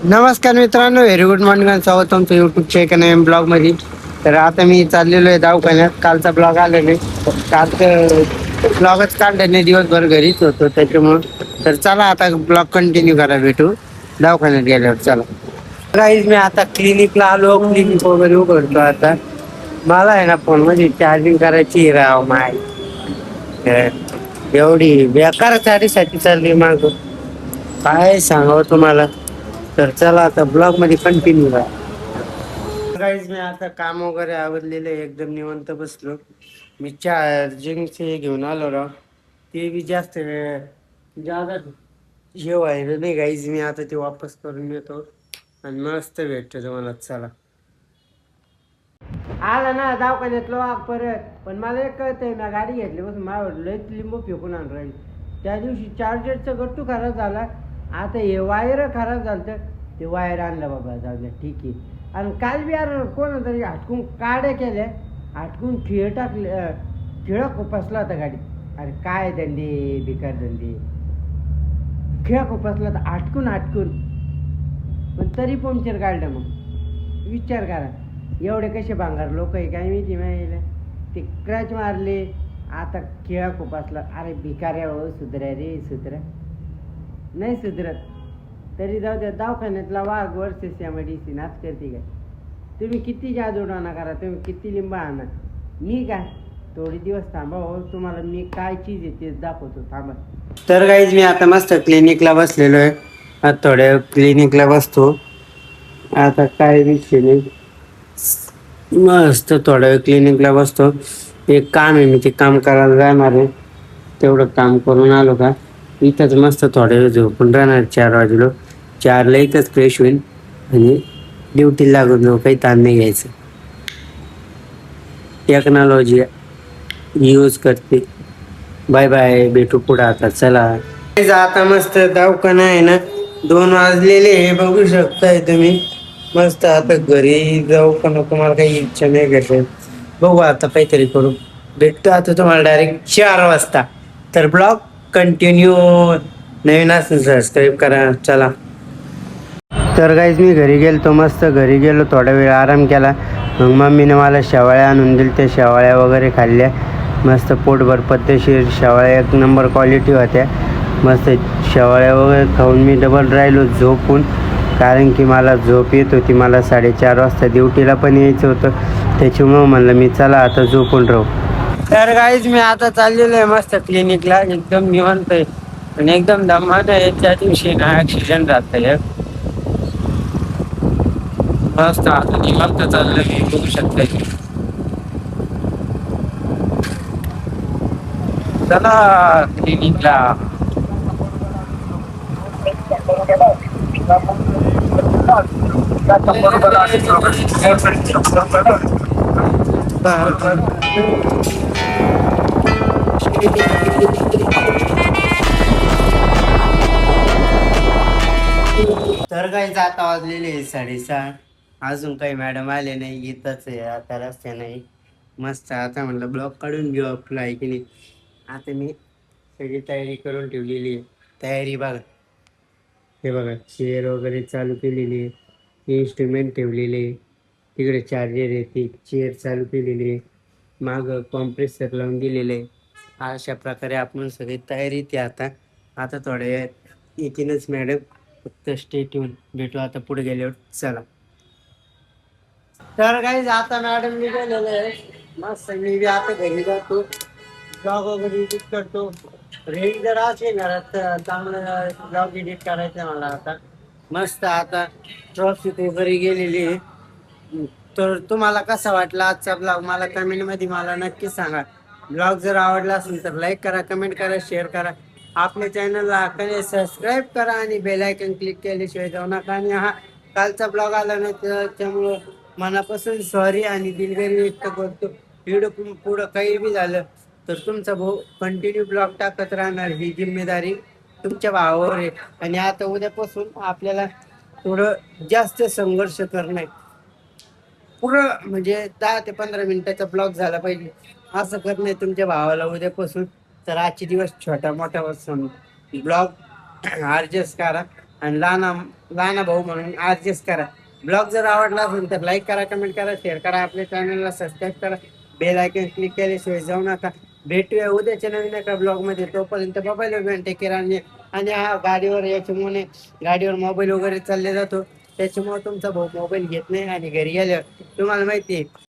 नमस्कार मित्रांनो, very good morning आणि स्वागत तुमचं युट्यूबच्या एका नवीन ब्लॉग मध्ये. तर आता मी चाललेलो आहे दवाखान्यात. कालचा ब्लॉग आलेला आहे. काल ब्लॉगच काढला नाही, दिवसभर घरीच होतो त्याच्यामुळं. तर चला आता ब्लॉग कंटिन्यू करा, भेटू दवाखान्यात गेल्यावर. चला गाईज, मी आता क्लिनिकला आलो. क्लिनिक वगैरे उघडतो आता. मला आहे ना फोन मध्ये चार्जिंग करायची राव माय. एवढी बेकार चारीसाठी चालली माग, काय सांगावं तुम्हाला. तर चला आता ब्लॉग मध्ये कंटिन्यू करा. गाईज, मी आता काम वगैरे आवरलेलं आहे, एकदम निवांत बसलो. मी चार्जिंगचे घेऊन आलो राव. ते बी जास्त वेळ जादा हे व्हायला नाही गाईज. मी आता ते वापस करून येतो आणि मस्त भेटतो तुम्हाला. चला आला ना दवाखान्यातलो परत. पण मला एक कळतंय ना, गाडी घेतली बस माझ्यावर लयच लिंबू फेकून आणून राहील. त्या दिवशी चार्जरचं गट्टू खराब झाला, आता हे वायर खराब झालं. ते वायर आणलं बाबा, जाऊ द्या ठीक आहे. आणि काल बी यार कोण तरी हटकून काड्या केल्या, हटकून खिळ टाकले, खिळ खुपसला होता गाडी. अरे काय धंदे, बेकार धंदे. खिळा खुपसला तर हटकून पण तरी पंक्चर काढलं. मग विचार करा, एवढे कसे भांगार लोक आहे काय माहिती. माहिती ते क्रॅच मारले, आता खिळा खुपसला. अरे भिकाऱ्या हो, सुधऱ्या रे सुधऱ्या. नाही सुधरत तरी जाऊ द्या. दवाखान्यातला वाघ वर्सेस या मेडिसिन आज करते काय. तुम्ही किती जादूटोणा करा, तुम्ही किती लिंबा आणा, मी काय थोडे दिवस थांबा हो. तुम्हाला मी काय चीज आहे ते दाखवतो, थांबा. तर गाईज, मी आता मस्त क्लिनिकला बसलेलो आहे. आता थोड्या क्लिनिकला बसतो. आता काय विषय नाही, मस्त थोड्या वेळ क्लिनिकला बसतो. एक काम आहे, मी ते काम करायला जाणार आहे. तेवढं काम करून आलो का इथंच मस्त थोड्या वेळ झोपून राहणार. 4 वाजलो, 4ला इथंच फ्रेश होईल आणि ड्युटी लागून जाऊ. काही ताण नाही घ्यायचं. टेक्नॉलॉजी यूज करते. बाय बाय, भेटू पुढं. आता चला आता मस्त दवाखाना आहे ना, 2 वाजलेले हे बघू शकताय तुम्ही. मस्त आता घरी जाऊ का नको, मला काही इच्छा नाही घ्यायची. बघू आता काहीतरी करू. भेटतो आता तुम्हाला डायरेक्ट 4 वाजता. तर ब्लॉग कंटिन्यू. नवीन असेल सबस्क्राईब करा. चला तर गाईज, मी घरी गेलो. मस्त घरी गेलो, थोडा वेळ आराम केला. मग मम्मीने मला शेवाळ्या आणून दिल्या. त्या शेवाळ्या वगैरे खाल्ल्या. मस्त पोटभर पद्धतशीर शेवाळ्या, एक नंबर क्वालिटी होत्या. मस्त शेवाळ्या वगैरे खाऊन मी डबल राहिलो झोपून, कारण की मला झोप येत होती. मला 4:30 वाजता ड्युटीला पण यायचं होतं, त्याच्यामुळं म्हणलं मी चला आता झोपून राहू. तर गाईज, मी आता चाललेलो आहे मस्त क्लिनिकला. एकदम निवांत आहे आणि एकदम दमानं आहे. त्या दिवशी ना ॲक्सिडेंट झालं. मस्त आता निवांत चाललं, मी बघू शकता. चला क्लिनिकला. तर काही आता वाजलेले 6:30. अजून काही मॅडम आले नाही, इथंच आहे आता, रस्त्या नाही. मस्त आता म्हणलं ब्लॉग काढून घेऊ आपलं, आहे की नाही. आता मी सगळी तयारी करून ठेवलेली आहे. तयारी बघा, हे बघा चेअर वगैरे चालू केलेली आहे, इन्स्ट्रुमेंट ठेवलेले, तिकडे चार्जर आहे, ती चेअर चालू केलेली आहे, मागं कॉम्प्रेसर लावून दिलेलं आहे. अशा प्रकारे आपण सगळी तयारी ती आता. आता थोड्या वेळात येतीलच मॅडम, फक्त स्टे ट्यून. भेटू आता पुढे गेल्यावर. चला तर काही आता मॅडम मी गेलेलं आहे. मस्त मी बी आता घरी जातो, ब्लॉग वगैरे एडिट करतो. रेडी जर असेल घरात तर चांगलं ब्लॉग एडिट करायचं मला आता. मस्त आता ट्रॉफिक वगैरे गेलेली आहे. तर तुम्हाला कसा वाटला आजचा ब्लॉग, मला कमेंटमध्ये मला नक्की सांगा. ब्लॉग जर आवडला असेल तर लाईक करा, कमेंट करा, शेअर करा. आपल्या चॅनलला सबस्क्राईब करा आणि बेल आयकॉन क्लिक केल्याशिवाय जाऊ नका. आणि हा कालचा ब्लॉग आला नाही त्याच्यामुळं मनापासून सॉरी आणि दिलगिरी व्यक्त करतो. व्हिडिओ पुढं काही बी झालं तर तुमचा भाऊ कंटिन्यू ब्लॉग टाकत राहणार, ही जिम्मेदारी तुमच्या भावावर आहे. आणि आता उद्यापासून आपल्याला थोडं जास्त संघर्ष करणं आहे. पुरं म्हणजे 10 ते 15 मिनिटाचा ब्लॉग झाला पाहिजे, असं करणं आहे तुमच्या भावाला उद्यापासून. तर आजचे दिवस छोटा मोठा ब्लॉग ॲडजस्ट करा. आणि लहाना लहाना भाऊ म्हणून ऍडजस्ट करा. ब्लॉग जर आवडला असेल तर लाईक करा, कमेंट करा, शेअर करा, आपल्या चॅनलला सबस्क्राईब करा, बेल आयकॉन क्लिक केल्याशिवाय जाऊ नका. भेटूया उद्याच्या नवीन एका ब्लॉग मध्ये. तोपर्यंत बाबा टेक केअर. आणि हा गाडीवर याच्यामुळे गाडीवर मोबाईल वगैरे चालले जातो, त्याच्यामुळे तुमचा भाऊ मोबाईल घेत नाही आणि घरी गेल्यावर तुम्हाला माहिती आहे